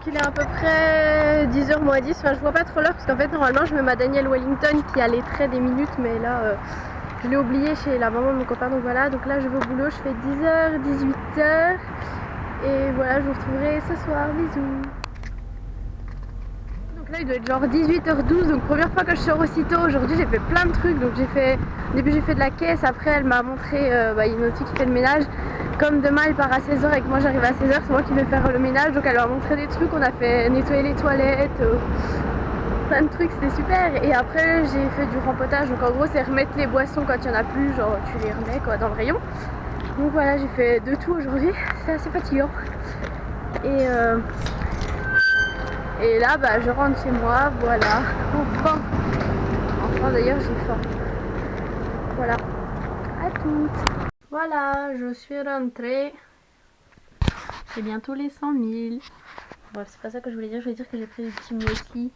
il est à peu près 10h moins 10, enfin je vois pas trop l'heure parce qu'en fait normalement je mets ma Danielle Wellington qui allaiterait des minutes mais là je l'ai oublié chez la maman de mon copain, donc voilà, donc là je vais au boulot, je fais 10h, 18h et voilà, je vous retrouverai ce soir, bisous. Donc là il doit être genre 18h12, donc première fois que je sors aussitôt. Aujourd'hui j'ai fait plein de trucs, donc au début j'ai fait de la caisse, après elle m'a montré, il y a une autre fille qui fait le ménage. Comme demain elle part à 16h et que moi j'arrive à 16h, c'est moi qui vais faire le ménage, donc elle m'a montré des trucs, on a fait nettoyer les toilettes, plein de trucs, c'était super. Et après j'ai fait du rempotage, donc en gros c'est remettre les boissons quand il n'y en a plus, genre tu les remets quoi dans le rayon. Donc voilà, j'ai fait de tout aujourd'hui, c'est assez fatigant. Et là je rentre chez moi, voilà, enfin d'ailleurs j'ai faim. Voilà, à toutes. Voilà, je suis rentrée. C'est bientôt les 100 000. Bref, c'est pas ça que je voulais dire. Je voulais dire que j'ai pris du petit muesli.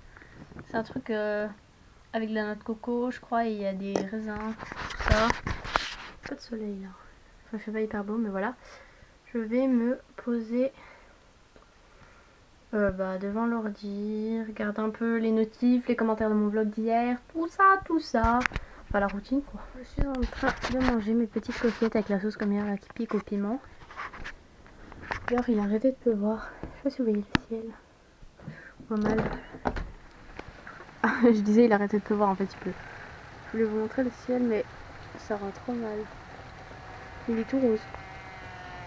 C'est un truc avec de la noix de coco, je crois, et il y a des raisins, tout ça. Pas de soleil là. Enfin, il fait pas hyper beau, mais voilà. Je vais me poser devant l'ordi, regarder un peu les notifs, les commentaires de mon vlog d'hier, tout ça, tout ça. Enfin, la routine quoi. Je suis en train de manger mes petites coquillettes avec la sauce comme hier là, qui pique au piment. D'ailleurs, il a arrêté de pleuvoir. Je sais pas si vous voyez le ciel. Pas mal. Je disais, il a arrêté de pleuvoir, en fait, il pleut. Je voulais vous montrer le ciel, mais ça rend trop mal. Il est tout rose.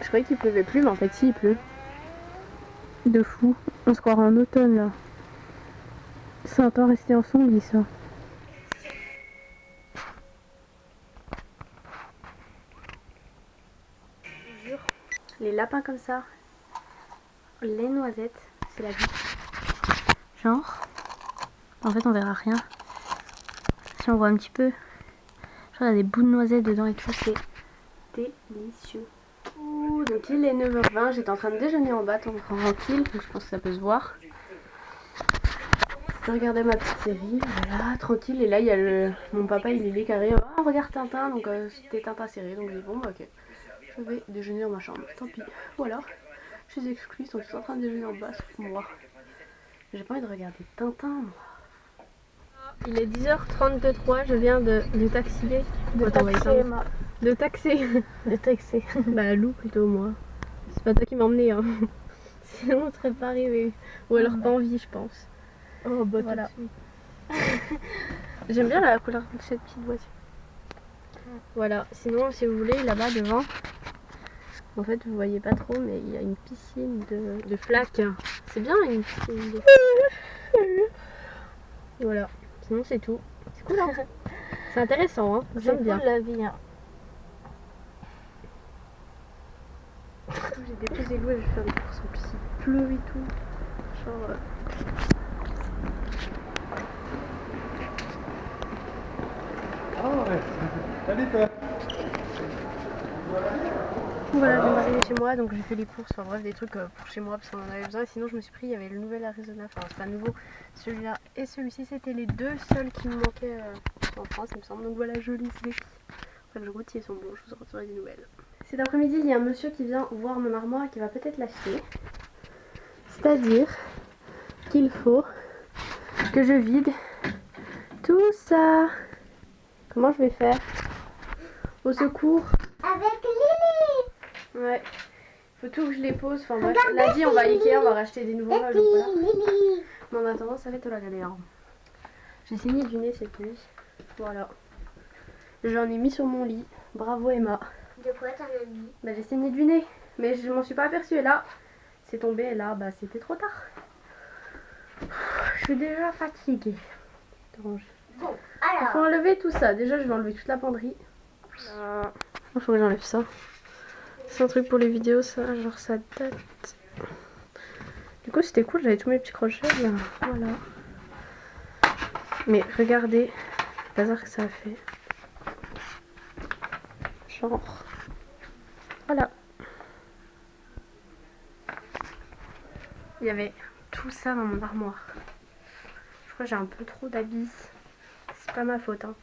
Je croyais qu'il pleuvait plus, mais en fait, si, il pleut. De fou. On se croirait en automne, là. C'est un temps resté ensemble, ça. Je vous jure, les lapins comme ça, les noisettes, c'est la vie. Genre, en fait, on verra rien. Si on voit un petit peu, genre, il y a des bouts de noisettes dedans et tout, c'est délicieux. Ouh, donc il est 9h20, j'étais en train de déjeuner en bas, tranquille, donc je pense que ça peut se voir. Je regardais ma petite série, voilà, tranquille, et là il y a mon papa, il est carré, ah regarde Tintin, donc c'était Tintin série, donc j'ai dit bon bah ok, je vais déjeuner dans ma chambre, tant pis, voilà, je suis exclue, ils sont tous en train de déjeuner en bas, sauf moi. J'ai pas envie de regarder Tintin, moi. Il est 10h33, je viens de taxier. De taxer. De taxer. Bah Lou plutôt moi. C'est pas toi qui m'as emmené hein. Sinon on serait pas arrivé. Ou alors pas envie je pense. Oh bah voilà. J'aime bien la couleur de cette petite voiture. Voilà, sinon si vous voulez là-bas devant, en fait vous voyez pas trop mais il y a une piscine de flaques. C'est bien une piscine de flaques. Voilà, sinon c'est tout. C'est cool hein. C'est intéressant hein, j'aime bien. La vie hein. J'ai déposé Lou et je vais faire des courses en plus il pleut et tout. Genre Oh ouais, salut toi. voilà, je viens d'arriver chez moi donc j'ai fait les courses, enfin bref des trucs pour chez moi parce qu'on en avait besoin et sinon je me suis pris, il y avait le nouvel Arizona, enfin c'est pas nouveau, celui-là et celui-ci c'était les deux seuls qui me manquaient en France il me semble, donc voilà je les ai. Bref je goûte, ils sont bons, je vous en retirerai des nouvelles. Cet après-midi il y a un monsieur qui vient voir mon armoire et qui va peut-être l'acheter, c'est-à-dire qu'il faut que je vide tout ça. Comment je vais faire? Au secours. Avec Lily. Ouais. Faut tout que je les pose. Enfin bref, lundi on va à Ikea, on va racheter des nouveaux meubles. Voilà. Mais en attendant, ça va être la galère. J'ai saigné du nez cette nuit. Voilà. J'en ai mis sur mon lit. Bravo Emma. De quoi t'en as mis? Bah j'ai saigné du nez. Mais je m'en suis pas aperçue. Et là, c'est tombé. Et là, bah c'était trop tard. Je suis déjà fatiguée. Bon, Il alors. faut enlever tout ça. Déjà, je vais enlever toute la penderie. Il faut que j'enlève ça. C'est un truc pour les vidéos, ça. Genre, ça date. Du coup, c'était cool. J'avais tous mes petits crochets. Là. Voilà. Mais regardez le bazar que ça a fait. Genre. Voilà. Il y avait tout ça dans mon armoire. Je crois que j'ai un peu trop d'habits. C'est pas ma faute, hein.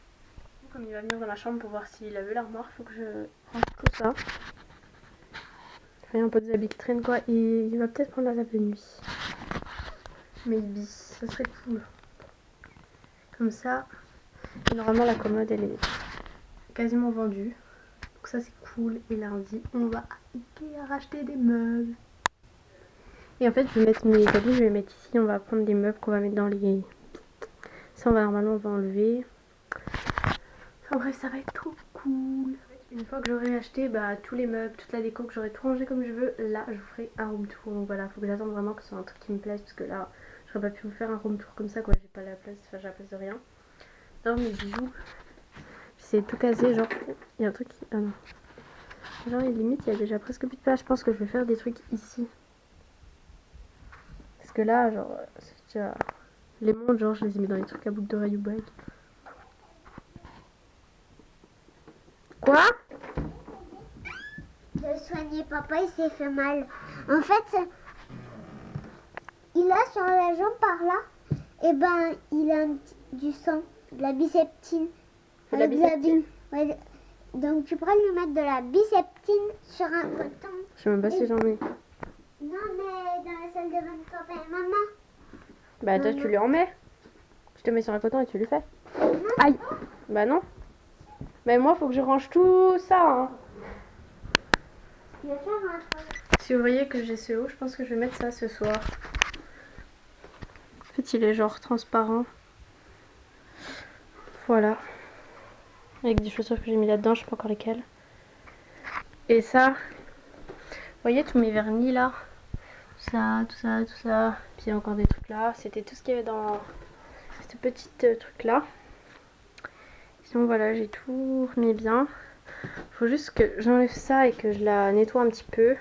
Comme il va venir dans ma chambre pour voir s'il a vu l'armoire, il faut que je range tout ça. Il y a un peu des habits qui traînent quoi. Et il va peut-être prendre la table de nuit. maybe, ça serait cool. Comme ça, et normalement la commode elle est quasiment vendue. Donc ça c'est cool. Et lundi, on va à Ikea racheter des meubles. Et en fait, je vais mettre mes habits, je vais les mettre ici. On va prendre des meubles qu'on va mettre dans les... Ça, normalement, on va enlever. Enfin bref, ça va être trop cool. Une fois que j'aurai acheté tous les meubles, toute la déco, que j'aurai tout rangé comme je veux, là, je vous ferai un room tour. Donc voilà, faut que j'attende vraiment que ce soit un truc qui me plaise. Parce que là, j'aurais pas pu vous faire un room tour comme ça, quoi. J'ai pas la place, enfin, j'ai la place de rien. Non, mes bijoux, j'essaie de tout caser. Genre, il y a un truc qui... Ah non. Genre, limite, il y a déjà presque plus de place. Je pense que je vais faire des trucs ici. Parce que là, genre, c'est déjà... Les montres, genre, je les ai mis dans les trucs à boucles d'oreilles ou bagues. Quoi? De soigner papa, il s'est fait mal. En fait, il a sur la jambe par là, et ben, il a du sang, de la biceptine. De la biceptine? Ouais, donc tu pourrais lui mettre de la biceptine sur un coton. Je sais même pas si j'en ai. Non, mais dans la salle de bain de papa et maman. Bah toi, tu lui en mets. Je te mets sur un coton et tu lui fais. Aïe! Bah non. Mais moi, faut que je range tout ça, hein. Je vais faire un truc. Si vous voyez que j'ai ce haut, je pense que je vais mettre ça ce soir. En fait, il est genre transparent. Voilà. Avec des chaussures que j'ai mis là-dedans, je sais pas encore lesquelles. Et ça, vous voyez tous mes vernis là? Tout ça, tout ça, tout ça. Puis il y a encore des trucs là. C'était tout ce qu'il y avait dans cette petite truc là. Sinon voilà, j'ai tout remis bien. Faut juste que j'enlève ça et que je la nettoie un petit peu.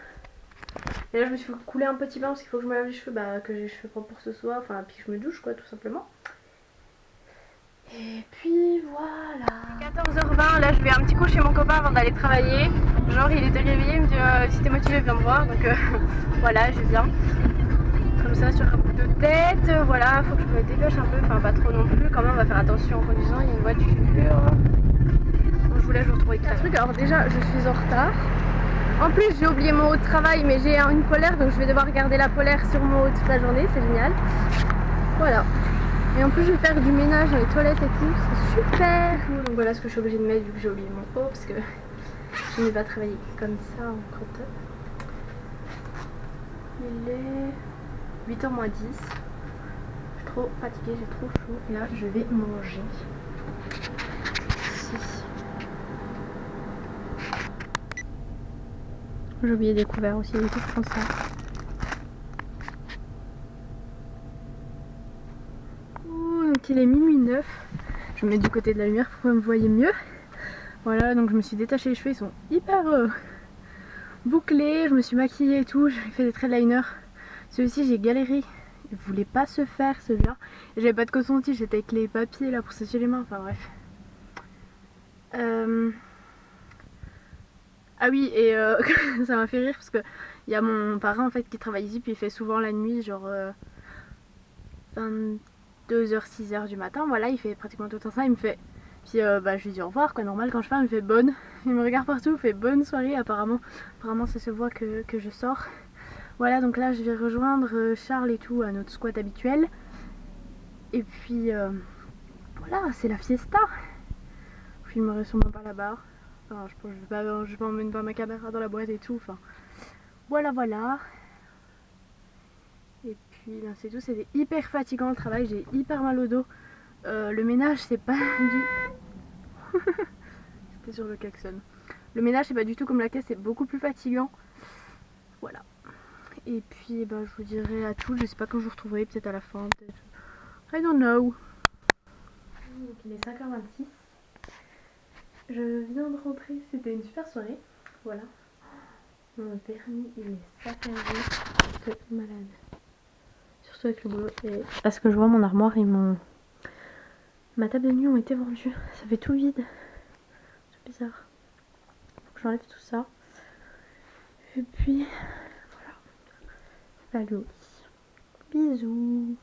Et là je me suis fait couler un petit bain parce qu'il faut que je me lave les cheveux, que j'ai les cheveux propres pour ce soir, enfin puis que je me douche quoi tout simplement. Et puis voilà. 14h20, là je vais un petit coup chez mon copain avant d'aller travailler. Genre il était réveillé, il me dit si t'es motivé viens me voir, donc voilà je viens. Comme ça sur un coup de tête, voilà, faut que je me dépêche un peu, enfin pas trop non plus, quand même on va faire attention en conduisant, il y a une voiture. Donc je vous laisse vous retrouver tout à l'heure. Alors déjà je suis en retard. En plus j'ai oublié mon haut de travail mais j'ai une polaire donc je vais devoir garder la polaire sur mon haut toute la journée, c'est génial. Voilà. Et en plus je vais faire du ménage dans les toilettes et tout, c'est super. Donc voilà ce que je suis obligée de mettre vu que j'ai oublié mon haut parce que je n'ai pas travaillé comme ça en crop-top. Il est 8h moins 10. Je suis trop fatiguée, j'ai trop chaud. Et là je vais manger. Ici. J'ai oublié des couverts aussi, du coup je prends ça. Donc il est minuit 9. Je me mets du côté de la lumière pour que vous me voyez mieux. Voilà, donc je me suis détaché les cheveux, ils sont hyper bouclés. Je me suis maquillée et tout, j'ai fait des traits de liner. Celui-ci j'ai galéré, il voulait pas se faire celui-là. J'avais pas de coton-tige, j'étais avec les papiers là pour sécher les mains, enfin bref. Ah oui, et ça m'a fait rire parce que il y a mon parrain en fait qui travaille ici, puis il fait souvent la nuit, genre 22h, 6h du matin, voilà, il fait pratiquement tout le temps ça, il me fait... Puis je lui dis au revoir, quoi, normal, quand je pars, il me fait bonne. Il me regarde partout, il fait bonne soirée, apparemment ça se voit que je sors. Voilà, donc là je vais rejoindre Charles et tout à notre squat habituel. Et puis voilà, c'est la fiesta. Je filmerai sûrement pas là-bas. Enfin, je m'emmène pas ma caméra dans la boîte et tout. Enfin, voilà. Et puis ben, c'est tout, c'était hyper fatigant le travail, j'ai hyper mal au dos. Le ménage c'est pas du... C'était sur le klaxon. Le ménage c'est pas du tout comme la caisse, c'est beaucoup plus fatigant. Voilà. Et puis ben, je vous dirai à tout, je sais pas quand je vous retrouverai, peut-être à la fin, peut-être... I don't know. Donc il est 5h26. Je viens de rentrer, c'était une super soirée. Voilà. Mon vernis il est saccagé. Je suis malade. Surtout avec le boulot. Et à ce que je vois, mon armoire et ma table de nuit ont été vendues. Ça fait tout vide. C'est bizarre. Donc j'enlève tout ça. Et puis voilà. Allô. Bisous.